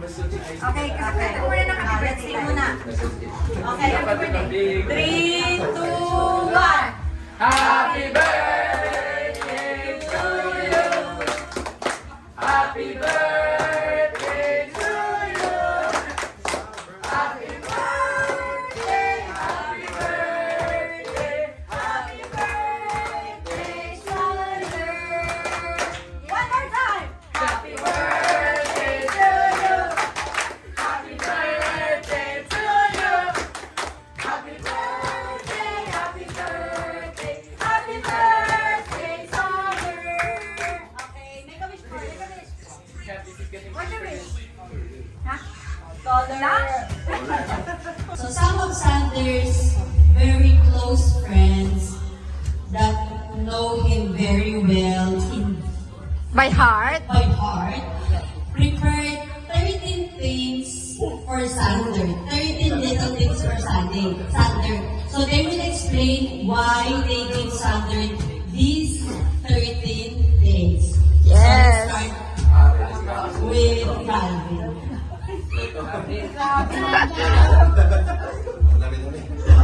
Okay, kakanta muna ng happy birthday muna. Okay, happy birthday. 3, 2, 1. Happy birthday to you. Happy birthday to you. Happy birthday, happy birthday, happy birthday, Sander. One more time. Happy birthday to you. Happy birthday to you. Happy birthday, happy birthday, happy birthday, Sander. Okay, make a wish po. Make a wish. What's your wish? Ha? So some of Sander's very close friends that know him very well By heart? by heart prepared 13 things for Sander. 13 little things for Sander. So they will explain why they give Sander these 13 things. Yes. So let's start with Calvin.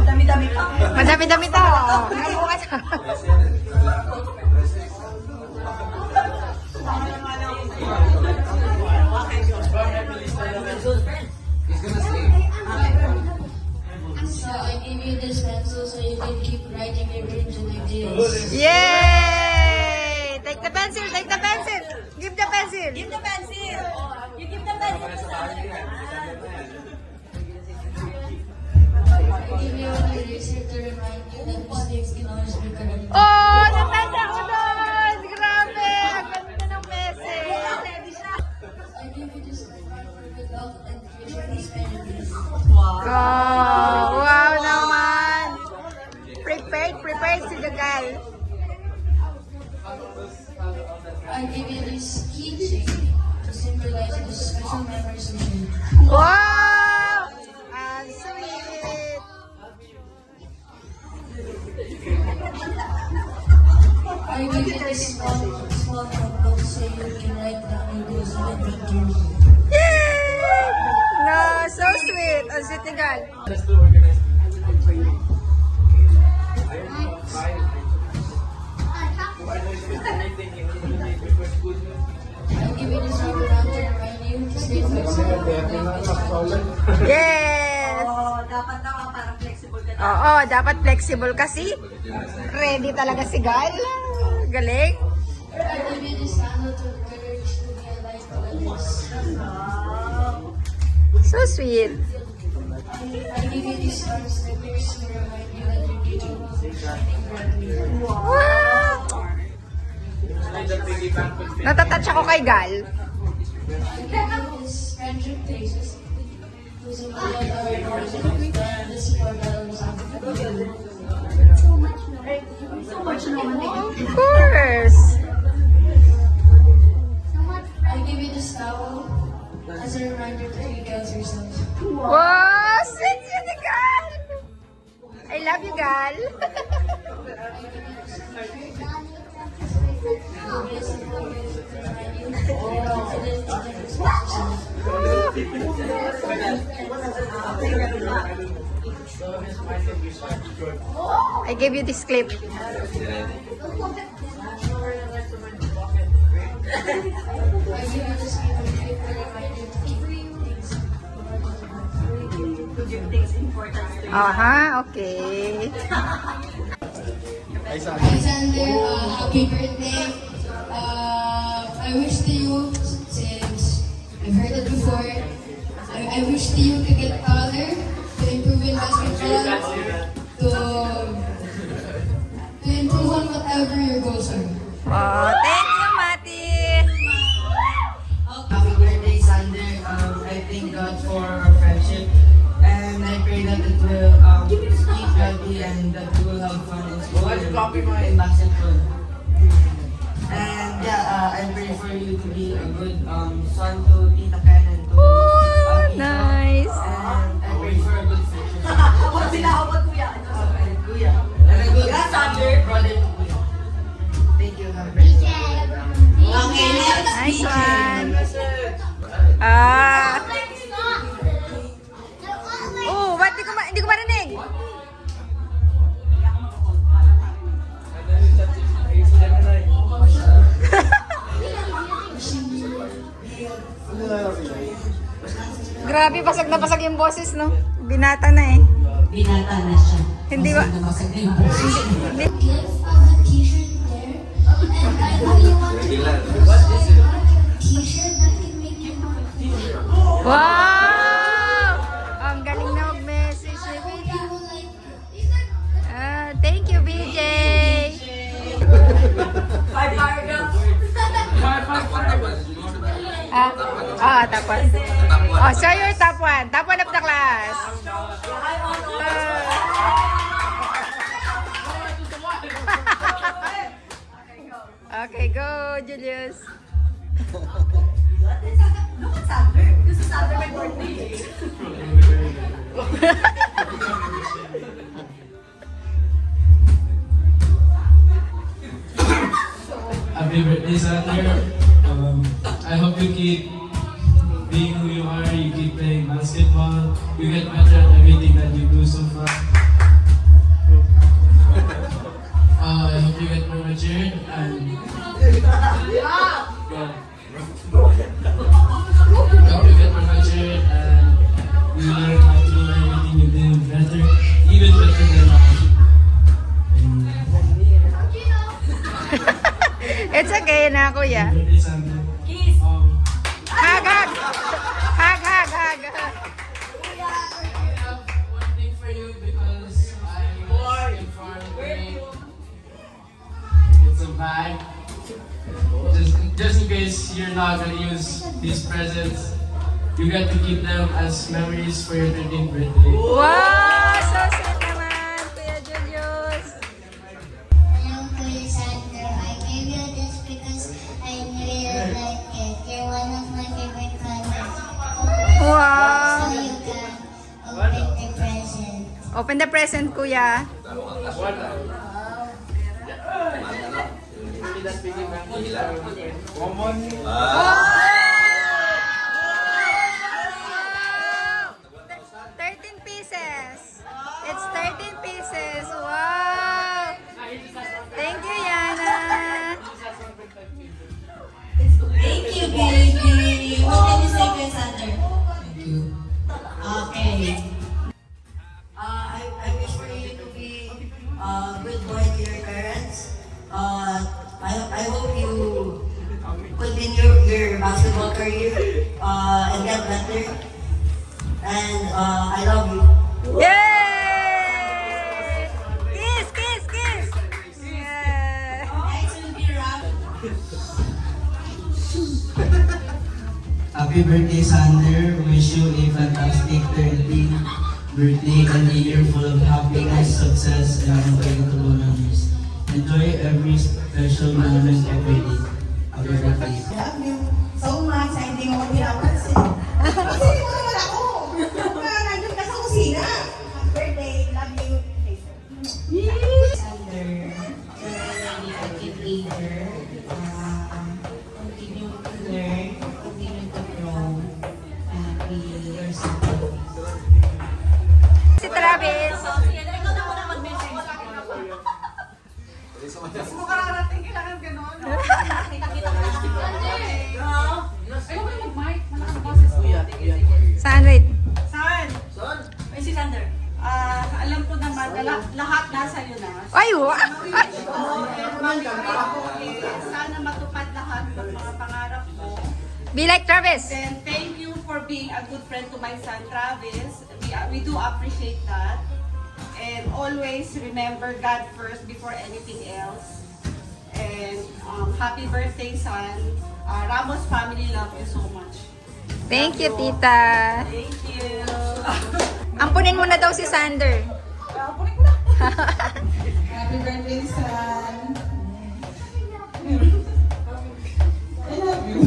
Dami-dami pa. Madami-dami to. Nabukas. So I give you this pencil so you can keep writing your dreams and ideas. Yay! Take the pencil, take the pencil. Give the pencil. Give the pencil. You give the pencil to Sander. I give you an eraser to remind you that mistakes can always be corrected. Oh, natanda ko doon. Grabe. Ang ganda ng message. I give you this reminder for good luck and future prosperity. Oh, wow naman. Prepared si Gagal. I give you this keychain to symbolize the special memories we share. Wow! Ang sweet. I give you this small notebook so you can write down your goals and adventures. Yay! No, so sweet. Ang sweet ni Gal. I give you this rubber band to remind you to stay flexible. Yes! Oh, dapat daw parang flexible ka na. Oo, dapat flexible kasi. Ready talaga si Gal. Galing. I give you this candle to encourage to be a light to others. So sweet. I give you these star stickers to remind you that you need to be shining brightly. Wow! Natatouch ako kay Gal. I give you this friendship faces to symbolize our emotions and the support that always Of course. I give you this towel as a reminder to take care of yourself. Wow! Sweet yun ni Gal. I love you, Gal. I gave you this clip. I give you this gift to remind you to keep things. To give things importance to you. Aha, okay. Alexander, happy birthday. I wish to you, since I've heard it before, I wish to you to get taller, to improve in basketball, to improve on whatever your goals are. Oh, thank you, Mati. Happy birthday, Sander. I thank God for our friendship, and I pray that it will keep healthy and that we will have fun in school and in basketball. And yeah, I pray for you to be a good son to Tita Ken and to Tita. Nice. And I pray for a good future. Awat sila, awat kuya. And Kuya. And a good brother to Kuya. Thank you. Have a great day. Okay, next Nice speaker. one. Ah. hindi ko marinig. Grabe, basag na basag yung boses, no? Binata na eh. Binata na siya. Hindi ba? Masag na yung boses. Hindi. gift of a t-shirt there. And I know you want to t-shirt that can make you happy. Wow! Ang galing na mag-message ni BJ. You will like it. Thank you, BJ. Five paragraphs. Top 1. Oh, so you're top 1. Top 1 of the class. Okay, go, Julius. Look at Sander. This is Sander my birthday. Happy birthday, Sander. I hope you keep being who you are, you keep playing basketball, you get better at everything that you do so far. I hope you get more matured and hope you get more matured and you learn how to do everything you do better, even better than now. It's okay na, kuya. Happy birthday, Sander. Kiss. Hag, hag. Hag, hag, hag. I have one thing for you because I informed me it's a bag. Just in case you're not gonna use these presents, you get to keep them as memories for your 13th birthday. Wow, so sweet naman, Kuya Julius. Hello, Kuya Sander. I gave you this because I really like it. You're one of my favorite colors. So Wow. you can open the present. Open the present, Kuya. Wow! 13 pieces. It's 13 pieces. Wow! Thank you, Yana. Thank you, baby. What can you say, Kuya Sander? Thank you. Okay. I wish for you to be a good boy to your parents. I hope you continue your basketball career and get better. And I love you. Yay! Kiss, kiss, kiss. Yeah. Next will be Rob. Happy birthday, Sander. Wish you a fantastic 13th birthday and a year full of happiness, success, and unforgettable memories. Enjoy every special moment every day. Happy birthday. Love you so much. Ay, hindi mo ko pinapansin. Kasi hindi mo naman ako. Nandun ka sa kusina. Happy birthday. Love you. Sander. You're a good leader. Continue to learn. Continue to grow. And be yourself. Si Travis. Sige, ikaw na muna mag-message. Mo kararating kailangan ganon. Kita-kita ka na. Saan, wait? Saan? Ay, si Sander. Alam ko naman, lahat nasa iyo na. Ay, wow! Sana matupad lahat ng mga pangarap mo. Be like Travis. Then, thank you for being a good friend to my son, Travis. We do appreciate that. And always remember God first before anything else. And happy birthday, son. Ramos family love you so much. Thank you, tita. Thank you. Ampunin mo na daw si Sander. Happy birthday, son. I love you.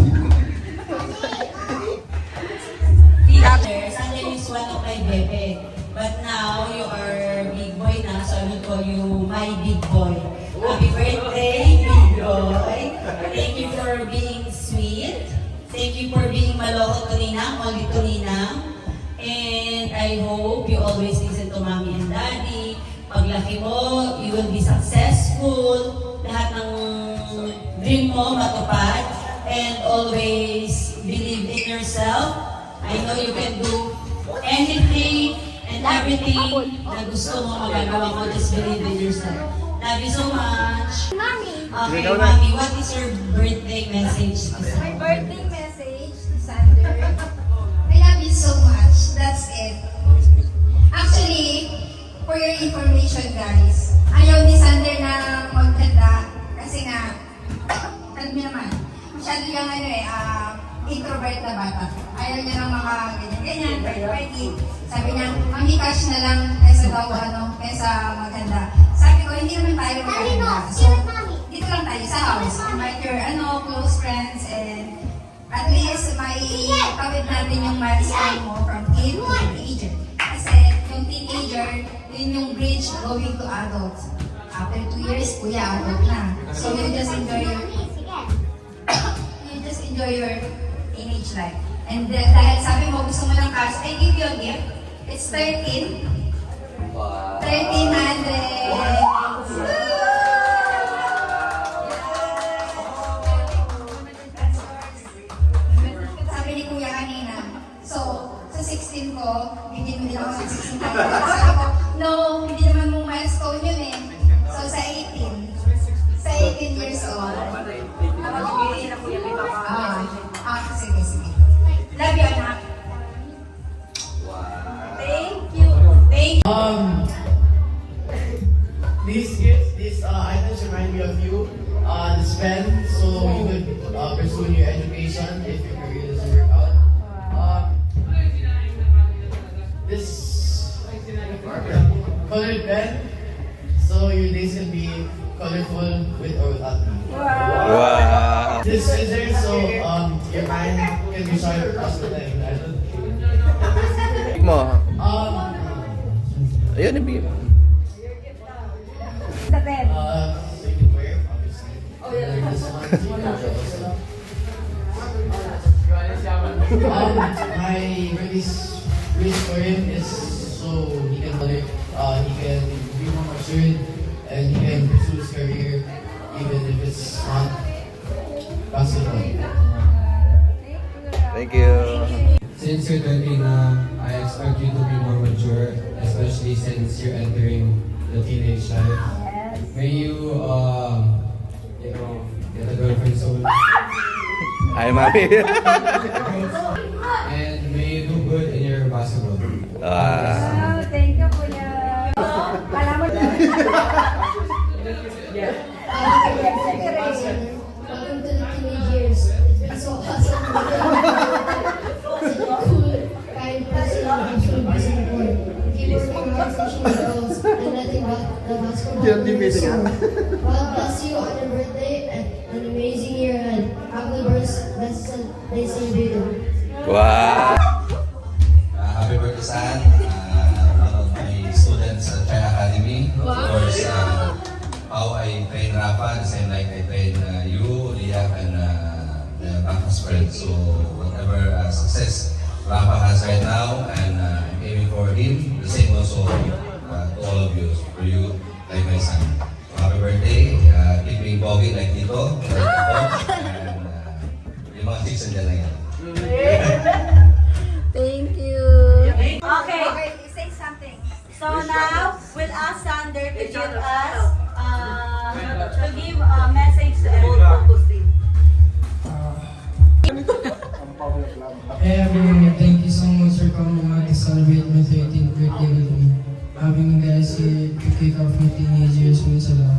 Sander, Sander is one of my bebe. But now you are big boy na, so I will call you my big boy. Happy birthday, big boy. Thank you for being sweet. Thank you for being maloko to ninang, mali to ninang. And I hope you always listen to mommy and daddy. Paglaki mo, you will be successful. Lahat ng dream mo matupad. And always believe in yourself. I know you can do anything and everything na gusto mo magagawa mo. Just believe in yourself. Love you so much. Mommy. Okay, mommy, what is your birthday message to My Sander? birthday message to Sander. I love you so much. That's it. Actually, for your information guys, ayaw ni Sander na magkanda kasi nga, alam niyo naman, masyado yung introvert na bata. Ayaw niya ng mga ganyan-ganyan, party. Sabi niya, mami-cash na lang kaysa daw kaysa maganda. Sabi ko, hindi naman tayo maganda. So, dito lang tayo sa house. Invite your close friends and at least may kawit natin yung milestone mo from kid to teenager. Kasi yung teenager, yun yung bridge going to adults. After 2 years, kuya, adult na. So you just enjoy your teenage life. And dahil sabi mo, gusto mo ng cash, I give you a gift. It's 13. 1,300. Sabi ni Kuya kanina, so, sa 16 ko, bigyan mo din ako ng 16,000. Sabi ko, no, hindi naman mong milestone yun eh. So, sa 18. Sa 18 years old. Sige. Love you, anak. Thank you. Thank you. These items remind me of you. This pen, so you could pursue your education if your career doesn't work out. This colored pen, so your days can be colorful with or without me. Wow. This scissors, so your mind can be sharp across the time. Mo. Um, Ayun, ibigay mo. Sa 10. so you can wear, obviously. Oh, yeah. This one, so you can also. My wish for him is so he can be more matured and he can pursue his career even if it's not basketball. Thank you. Since you're 30 na, I expect you to be more mature, especially since you're entering the teenage life. May you, get a girlfriend soon. Hi, Mami. And may you do good in your basketball. Thank you, Kuya. Kala mo Welcome to the teenage years. It's been so awesome. Cool, kind person, I'm sure you'll be supported. Keep working hard, pushing your goals, and nothing but the basketball. God bless you on your birthday and an amazing year ahead. Happy birthday, Celebrate. Wow. Happy birthday, San. One of my students at China Academy. Of course, how I train Rafa, the same like I train you, Liam, and Rafa's friends. So whatever success Rafa has right now, and I'm aiming for him, the same also to all of you, for you, like my son. So happy birthday. Keep being boggy like Tito. And yung mga chicks nandiyan lang yan. Thank you. Okay. Say something. So now, we'll ask Sander to give us, to give a message to everyone. Hey everyone, thank you so much for coming out to celebrate my 13th birthday with me. Having you guys here to kick off my teenage years means a lot.